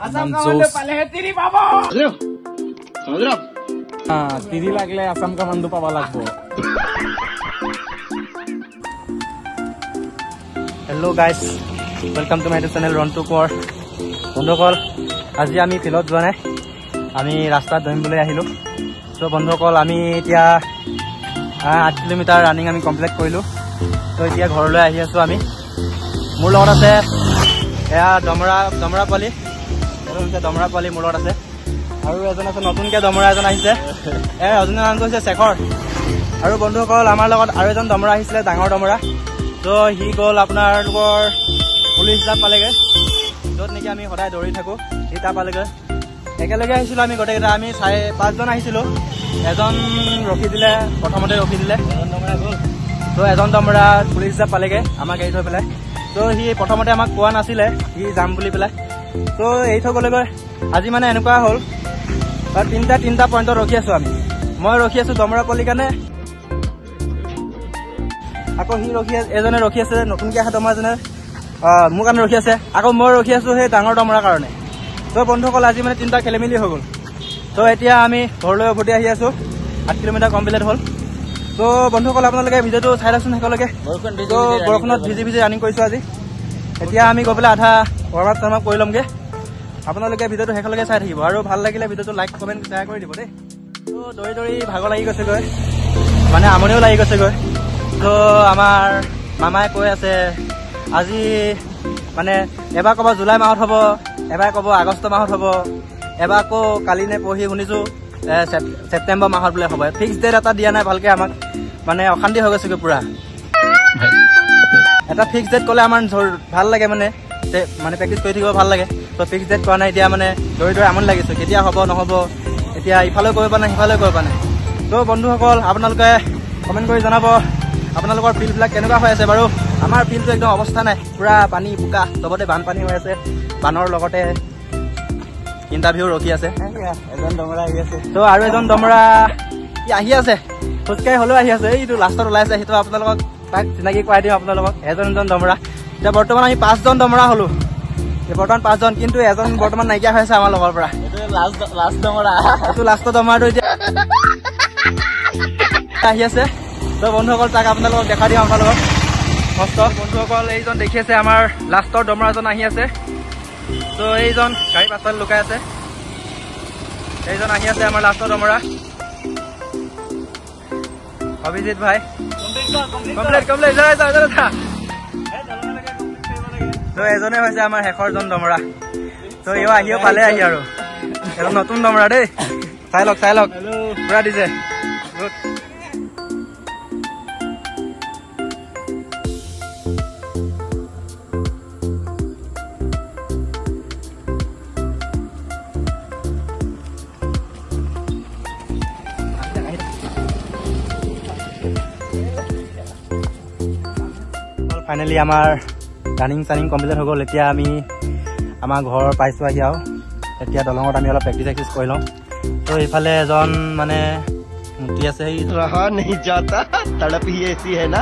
Assam commando पाले है तिरी पाबो समझ रहे हो हां तिरी लागले असम कमांडो पाबा लागबो hello guys welcome to my channel रंटू कोर बंधुकल आज आमी फिल्डत जोৱা নাই আমি ৰাস্তাত দৌৰিবলৈ আহিলো সো বন্ধুসকল আমি এতিয়া 8 কিলোমিটাৰ ৰানিং আমি কমপ্লিট কৰিলো তো এতিয়া ঘৰলৈ আহি আছো আমি মোৰ লগত আছে এয়া দমৰা পালি দমৰা পালি মোৰ লগত আছে আৰু এজন আছে নতুনকে দমৰা এজন আহিছে অজনৰ নাম হৈছে শেখৰ আৰু বন্ধুসকল আমাৰ লগত আৰু এজন দমৰা আহিছিলে ডাঙৰ দমৰা তো হি গ'ল আপোনালোকৰ পুলিচ জাপ পালেগে য'ত নেকি আমি সদায় দৌৰি থাকো ইটা পালেগে একেলগে আহিছিলো আমি গোটেইকেইটা আমি 5 জন আহিছিলো এজন ৰখি দিলে প্ৰথমতে ৰখি দিলে তো এজন দমৰা পুলিচ জাপ পালেগে আমাক এৰি থৈ পেলাই তো হি প্ৰথমতে আমাক কোৱা নাছিলে হি যাম বুলি পেলাই তো এৰি থৈ গ'লেগৈ আজি মানে এনেকুৱা হ'ল তিনিটা পইণ্টত ৰখি আছো আমি মই ৰখি আছো দমৰা পলিৰ কাৰণে আকৌ হি এজনে ৰখি আছে নতুনকে অহা দমৰাজনে মোৰ কাৰণে ৰখি আছে আকৌ মই ৰখি আছো সেই ডাঙৰ দমৰাৰ কাৰণে তো বন্ধুসকল আজি মানে তিনিটা খেলিমেলি হৈ গ'ল তো এতিয়া আমি ঘৰলৈ উভতি আহি আছো 8 কিলোমিটাৰ কমপ্লিট হ'ল তো বন্ধুসকল আপোনালোকে ভিডিঅ'টো চাই লওকচোন শেষলৈকে তো বৰষুণত ভিজি ৰানিং কৰিছো আজি এতিয়া আমি গৈ পেলাই আধা ৱাৰ্ম আপ কৰি ল'মগৈ আপোনালোকে ভিডিঅ'টো শেষলৈকে চাই থাকিব আৰু ভাল লাগিলে ভিডিঅ'টো লাইক কমেণ্ট শ্বেয়াৰ কৰি দিব দেই তো দৌৰি ভাগৰ লাগি গৈছেগৈ মানে আমনিও লাগি গৈছেগৈ তো আমাৰ মামাই কৈ আছে আজি মানে এবাৰ ক'ব জুলাই মাহত হ'ব এবাৰ ক'ব আগষ্ট মাহত হ'ব এবাৰ আকৌ কালি নে পঢ়ি শুনিছোঁ ছেপ্টেম্বৰ মাহত বোলে হ'ব ফিক্স ডেট এটা দিয়া নাই ভালকৈ আমাক মানে অশান্তি হৈ গৈছেগৈ পূৰা এটা ফিক্স ডেট ক'লে আমাৰ ভাল লাগে মানে প্ৰেক্টিছ কৰি থাকিব ভাল লাগে তো ফিক্স ডেট কৰা নাই এতিয়া মানে দৌৰি আমনি লাগিছে কেতিয়া হ'ব নহ'ব এতিয়া ইফালেও কৰিব পৰা নাই সিফালেও কৰিব পৰা নাই তো বন্ধুসকল আপোনালোকে কমেণ্ট কৰি জনাব আপোনালোকৰ ফিল্ডবিলাক কেনেকুৱা হৈ আছে বাৰু আমাৰ ফিল্ডটো একদম অৱস্থা নাই পুৰা পানী বোকা চবতে বানপানী হৈ আছে বানৰ লগতে ইণ্টাৰভিউ ৰখি আছে এজন দমৰা আহি আছে তো আৰু এজন দমৰা আহি আছে খোজকাঢ়ি হ'লেও আহি আছে এইটো লাষ্টত ওলাইছে সেইটো আপোনালোকক তাক চিনাকি কৰাই দিম আপোনালোকক এজন দমৰা এতিয়া বৰ্তমান আমি 5 জন দমৰা হ'লো বৰ্তমান 5 জন কিন্তু এজন বৰ্তমান নাইকিয়া হৈ আছে আমাৰ লগৰ পৰা এইটো লাষ্টৰ দমৰাটো এতিয়া আহি আছে তো বন্ধুসকল তাক আপোনালোকক দেখাই দিম আপোনালোকক মস্ত বন্ধুসকল এইজন দেখি আছে আমাৰ লাষ্টৰ দমৰাজন আহি আছে তো এইজন গাড়ী পাছফালে লুকাই আছে এইজন আহি আছে আমাৰ লাষ্টৰ দমৰা অভিজিত ভাই কমপ্লিট তো এজনে হৈছে আমাৰ শেষৰজন দমৰা তো এও আহিও পালে আহি আৰু এজন নতুন দমৰা দেই চাই লওক পুৰা দিছে গুড ফাইনেলি আমাৰ ৰানিং কমপ্লিট হৈ গ'ল এতিয়া আমি আমাৰ ঘৰ পাইছোঁ আহি আৰু এতিয়া দলঙত আমি অলপ প্ৰেক্টিচ কৰি লওঁ তো এইফালে এজন মানে মুতি আছে ৰহা নেহি যাতা তড়প হি এসি হে না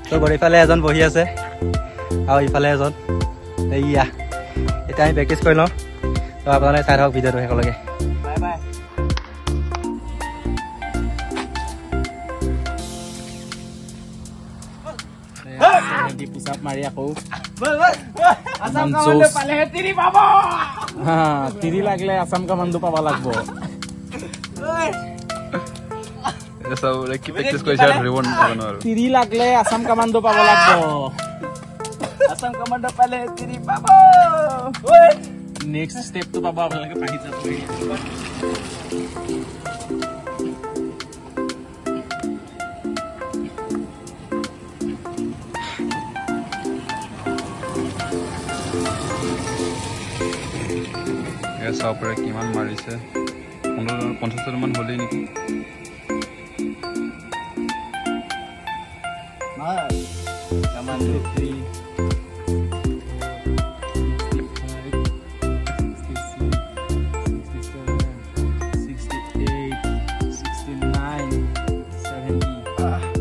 তো ইফালে এজন বহি আছে আৰু ইফালে এজন এইয়া এতিয়া আমি প্ৰেক্টিচ কৰি লওঁ তো আপোনালোকে চাই থাকক ভিডিঅ'টো শেষলৈকে পুচাপ মাৰি আকৌ असम कमांडो पाले है तिरी पाबो हां तिरी लागले असम कमांडो पाबा लागबो सब लाइक की प्रेक्टिस কৰিছে ৰিবন বনোৱাৰ तिरी लागले असम कमांडो पाबा लागबो असम कमांडो पाले तिरी पाबो ओय नेक्स्ट स्टेप तो पाबा আপোনালোকে পাহি যাব চাও পৰা কিমান মাৰিছে 50 মান হ'লেই নেকি कमांडो 3 69 70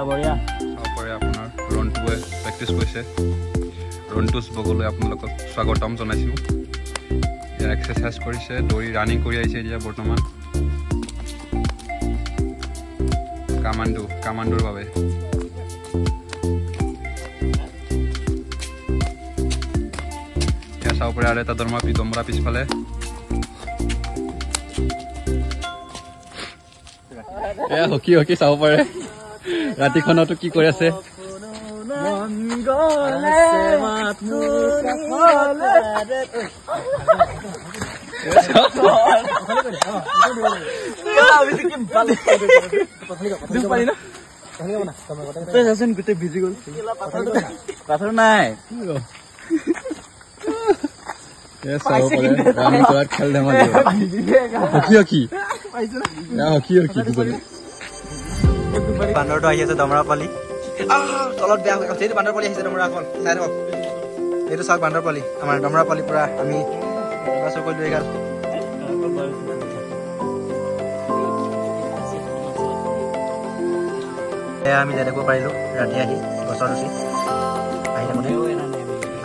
বঢ়িয়া চাব পাৰে আপোনাৰ ৰনটোৱে প্ৰেক্টিছ কৰিছে ৰনটোছ বগলৈ আপোনালোকক স্বাগতম জনাইছোঁ এতিয়া এক্সাৰচাইজ কৰিছে দৌৰি ৰানিং কৰি আহিছে এতিয়া বৰ্তমান কামাণ্ডোৰ বাবে এতিয়া চাব পাৰে আৰু এটা দমৰা পিছফালে এয়া হকি চাব পাৰে ৰাতিখনতো কি কৰি আছে গোটেই ভিজি গল পাথৰ নাই খেল ধেমালি হকি বান্দৰটো আহি আছে দমৰা পালি তলত বেয়া হৈ গৈছে বান্দৰ পালি আহিছে দমৰা অকল চাই থাকক এইটো চাওক বান্দৰ পালি আমাৰ দমৰা পালি পুৰা আমি চকল লৈ গ'ল এয়া আমি লেটেকু পাৰিলোঁ ৰাতি আহি গছৰ উঠি আহি থাকোঁতে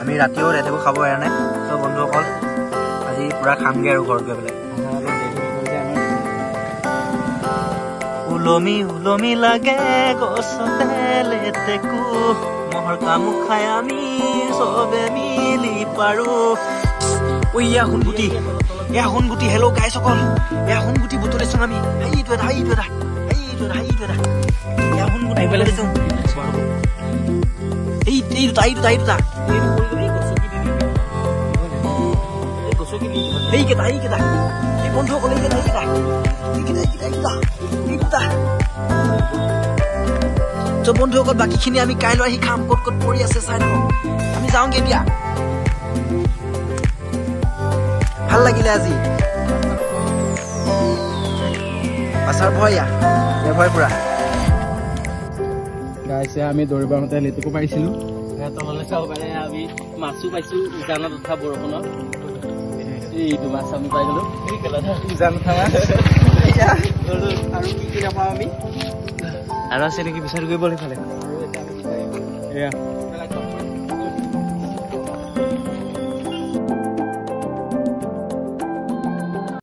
আমি ৰাতিও লেটেকু খাব এৰা নাই চ' বন্ধুসকল আজি পুৰা খামগৈ আৰু ঘৰত গৈ পেলাই উলমি লাগে গছতে লেটেকু মহৰ কামু খাই আমি চবে মিলি পাৰোঁ এয়া সোণগুটি হেল্ল' গাইছ অকল এয়া সোণগুটি বুটলিছোঁ আমি এইটো এটা এই দুটা এই বন্ধুসকল বন্ধুসকল বাকীখিনি আমি কাইলৈ আহি খাম ক'ত পৰি আছে চাই থাকক আমি যাওঁগে এতিয়া ভাল লাগিলে আজি আচাৰ ভয় পুৰা গাইছে আমি দৌৰিব আহোঁতে লেটেকু পাৰিছিলোঁ তললৈ চাব পাৰে আমি মাছো পাইছোঁ উজানত উঠা বৰষুণত এইটো মাছ আমি পাই গ'লো উজান উঠা মাছ আৰু কি নাপাওঁ আমি আৰু আছে নেকি বিচাৰি কৰিব সেইফালে